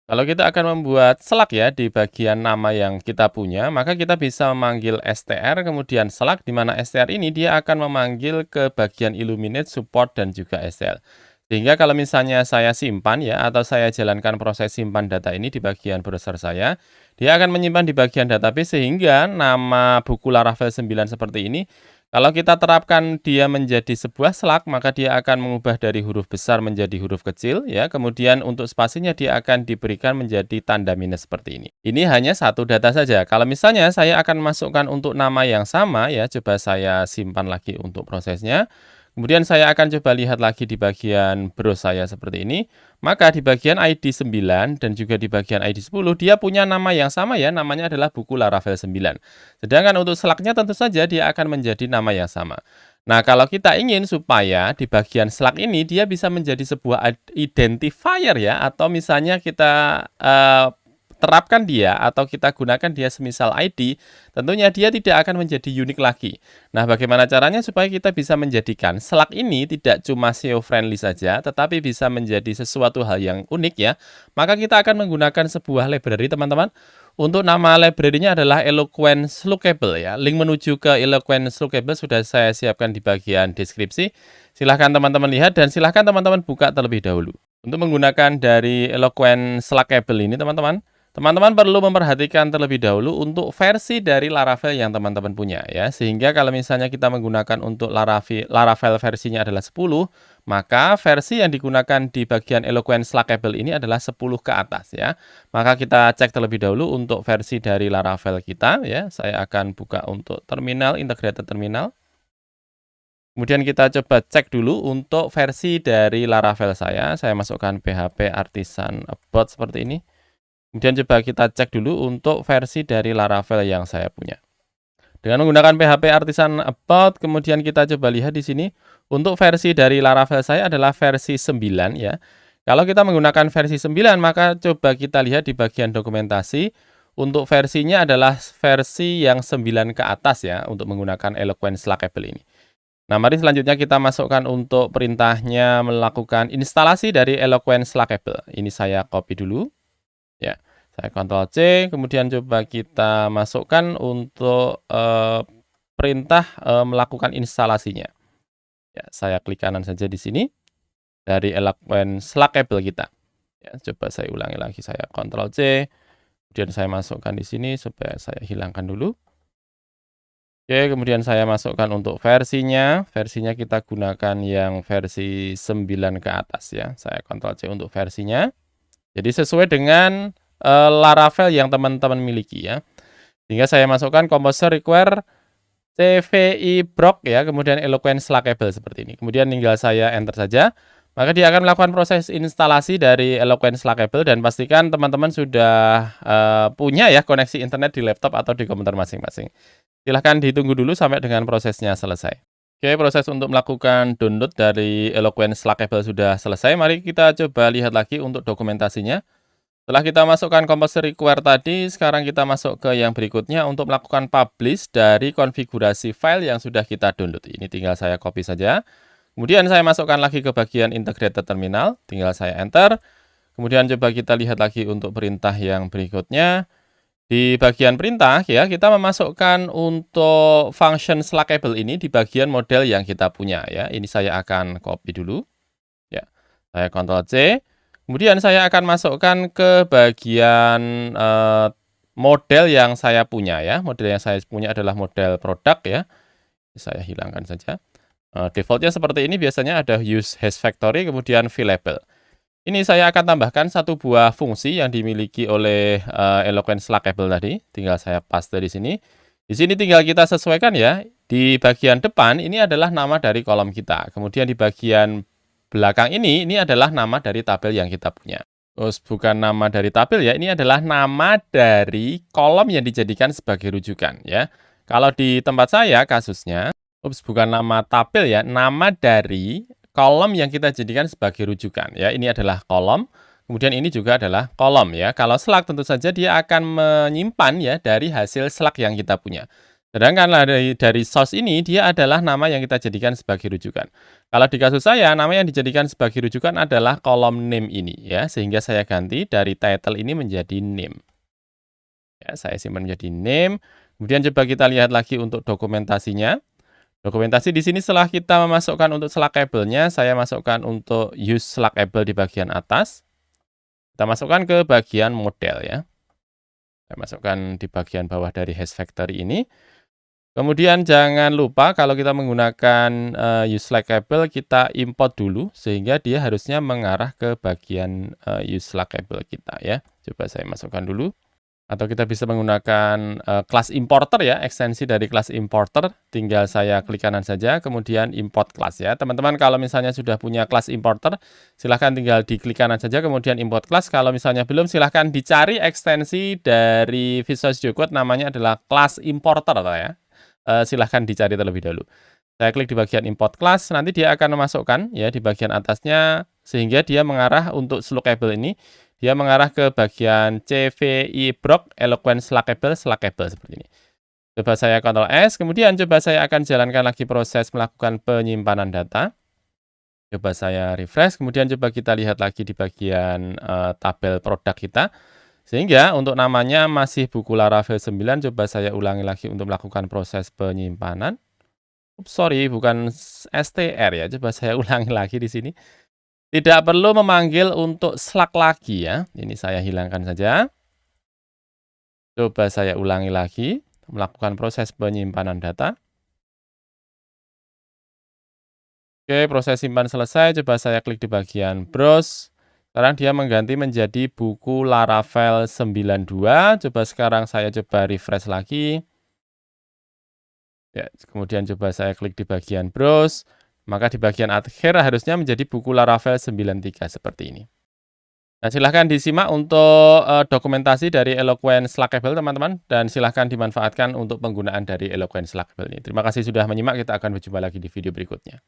Kalau kita akan membuat slug ya di bagian nama yang kita punya, maka kita bisa memanggil str kemudian slug, di mana str ini dia akan memanggil ke bagian illuminate, support, dan juga STL. Sehingga kalau misalnya saya simpan ya, atau saya jalankan proses simpan data ini di bagian browser saya, dia akan menyimpan di bagian database sehingga nama buku Laravel 9 seperti ini kalau kita terapkan dia menjadi sebuah slug, maka dia akan mengubah dari huruf besar menjadi huruf kecil, ya. Kemudian untuk spasinya dia akan diberikan menjadi tanda minus seperti ini. Ini hanya satu data saja. Kalau misalnya saya akan masukkan untuk nama yang sama, ya, coba saya simpan lagi untuk prosesnya. Kemudian saya akan coba lihat lagi di bagian browse saya seperti ini. Maka di bagian ID 9 dan juga di bagian ID 10 dia punya nama yang sama ya, namanya adalah buku Laravel 9. Sedangkan untuk slug-nya tentu saja dia akan menjadi nama yang sama. Nah, kalau kita ingin supaya di bagian slug ini dia bisa menjadi sebuah identifier ya, atau misalnya kita terapkan dia atau kita gunakan dia semisal ID, tentunya dia tidak akan menjadi unik lagi. Nah, bagaimana caranya supaya kita bisa menjadikan slug ini tidak cuma SEO friendly saja, tetapi bisa menjadi sesuatu hal yang unik ya. Maka kita akan menggunakan sebuah library, teman-teman. Untuk nama library-nya adalah Eloquent Slookable ya. Link menuju ke Eloquent Slookable sudah saya siapkan di bagian deskripsi. Silahkan teman-teman lihat dan silahkan teman-teman buka terlebih dahulu. Untuk menggunakan dari Eloquent Slookable ini, teman-teman perlu memperhatikan terlebih dahulu untuk versi dari Laravel yang teman-teman punya ya. Sehingga kalau misalnya kita menggunakan untuk Laravel versinya adalah 10, maka versi yang digunakan di bagian Eloquent Slookable ini adalah 10 ke atas ya. Maka kita cek terlebih dahulu untuk versi dari Laravel kita ya. Saya akan buka untuk terminal, integrated terminal. Kemudian kita coba cek dulu untuk versi dari Laravel saya. Saya masukkan PHP Artisan About seperti ini. Kemudian coba kita cek dulu untuk versi dari Laravel yang saya punya. Dengan menggunakan PHP Artisan About, kemudian kita coba lihat di sini. Untuk versi dari Laravel saya adalah versi 9 ya. Kalau kita menggunakan versi 9, maka coba kita lihat di bagian dokumentasi. Untuk versinya adalah versi yang 9 ke atas ya, untuk menggunakan Eloquent Slookable ini. Nah, mari selanjutnya kita masukkan untuk perintahnya melakukan instalasi dari Eloquent Slookable. Ini saya copy dulu. Ya, saya Ctrl C, kemudian coba kita masukkan untuk perintah melakukan instalasinya. Ya, saya klik kanan saja di sini dari Eloquent Slookable kita. Ya, coba saya ulangi lagi, saya Ctrl C, kemudian saya masukkan di sini supaya saya hilangkan dulu. Oke, kemudian saya masukkan untuk versinya. Versinya kita gunakan yang versi 9 ke atas ya. Saya Ctrl C untuk versinya. Jadi sesuai dengan Laravel yang teman-teman miliki ya. Sehingga saya masukkan composer require CVI proc ya, kemudian Eloquent Slookable seperti ini. Kemudian tinggal saya enter saja. Maka dia akan melakukan proses instalasi dari Eloquent Slookable dan pastikan teman-teman sudah punya ya koneksi internet di laptop atau di komputer masing-masing. Silahkan ditunggu dulu sampai dengan prosesnya selesai. Oke, proses untuk melakukan download dari Eloquent Slookable sudah selesai. Mari kita coba lihat lagi untuk dokumentasinya. Setelah kita masukkan composer require tadi, sekarang kita masuk ke yang berikutnya untuk melakukan publish dari konfigurasi file yang sudah kita download. Ini tinggal saya copy saja. Kemudian saya masukkan lagi ke bagian integrated terminal, tinggal saya enter. Kemudian coba kita lihat lagi untuk perintah yang berikutnya. Di bagian perintah ya, kita memasukkan untuk function Slookable ini di bagian model yang kita punya ya. Ini saya akan copy dulu. Ya. Saya Ctrl C. Kemudian saya akan masukkan ke bagian model yang saya punya ya. Model yang saya punya adalah model produk ya. Saya hilangkan saja. Defaultnya seperti ini, biasanya ada use hash factory kemudian variable. Ini saya akan tambahkan satu buah fungsi yang dimiliki oleh Eloquent Slookable tadi. Tinggal saya paste di sini. Di sini tinggal kita sesuaikan ya. Di bagian depan ini adalah nama dari kolom kita. Kemudian di bagian belakang ini adalah nama dari tabel yang kita punya. Terus bukan nama dari tabel ya, ini adalah nama dari kolom yang dijadikan sebagai rujukan ya. Kalau di tempat saya kasusnya, bukan nama tabel ya, nama dari kolom yang kita jadikan sebagai rujukan ya. Ini adalah kolom, kemudian ini juga adalah kolom ya. Kalau slug tentu saja dia akan menyimpan ya dari hasil slug yang kita punya. Sedangkan dari source ini, dia adalah nama yang kita jadikan sebagai rujukan. Kalau di kasus saya, nama yang dijadikan sebagai rujukan adalah kolom name ini, ya. Sehingga saya ganti dari title ini menjadi name. Ya, saya simpan menjadi name. Kemudian coba kita lihat lagi untuk dokumentasinya. Dokumentasi di sini setelah kita memasukkan untuk selectable-nya, saya masukkan untuk use selectable di bagian atas. Kita masukkan ke bagian model ya. Saya masukkan di bagian bawah dari hash factory ini. Kemudian jangan lupa kalau kita menggunakan use selectable, kita import dulu sehingga dia harusnya mengarah ke bagian use selectable kita ya. Coba saya masukkan dulu. Atau kita bisa menggunakan kelas importer ya, ekstensi dari kelas importer, tinggal saya klik kanan saja, kemudian import kelas ya. Teman-teman kalau misalnya sudah punya kelas importer, silahkan tinggal diklik kanan saja, kemudian import kelas. Kalau misalnya belum, silahkan dicari ekstensi dari Visual Studio Code, namanya adalah kelas importer ya. Silahkan dicari terlebih dahulu. Saya klik di bagian import class, nanti dia akan memasukkan ya di bagian atasnya, sehingga dia mengarah untuk selectable ini, dia mengarah ke bagian CVI Brock Eloquent Selectable seperti ini. Coba saya Ctrl S, kemudian coba saya akan jalankan lagi proses melakukan penyimpanan data. Coba saya refresh, kemudian coba kita lihat lagi di bagian tabel produk kita. Sehingga untuk namanya masih buku Laravel 9, coba saya ulangi lagi untuk melakukan proses penyimpanan. Sorry, bukan str ya, coba saya ulangi lagi di sini. Tidak perlu memanggil untuk Slack lagi ya. Ini saya hilangkan saja. Coba saya ulangi lagi, melakukan proses penyimpanan data. Oke, proses simpan selesai. Coba saya klik di bagian browse. Sekarang dia mengganti menjadi buku Laravel 92. Coba sekarang saya coba refresh lagi. Ya, kemudian coba saya klik di bagian browse. Maka di bagian akhir harusnya menjadi buku Laravel 93 seperti ini. Nah, silahkan disimak untuk dokumentasi dari Eloquent Selectable teman-teman, dan silahkan dimanfaatkan untuk penggunaan dari Eloquent Selectable ini. Terima kasih sudah menyimak, kita akan berjumpa lagi di video berikutnya.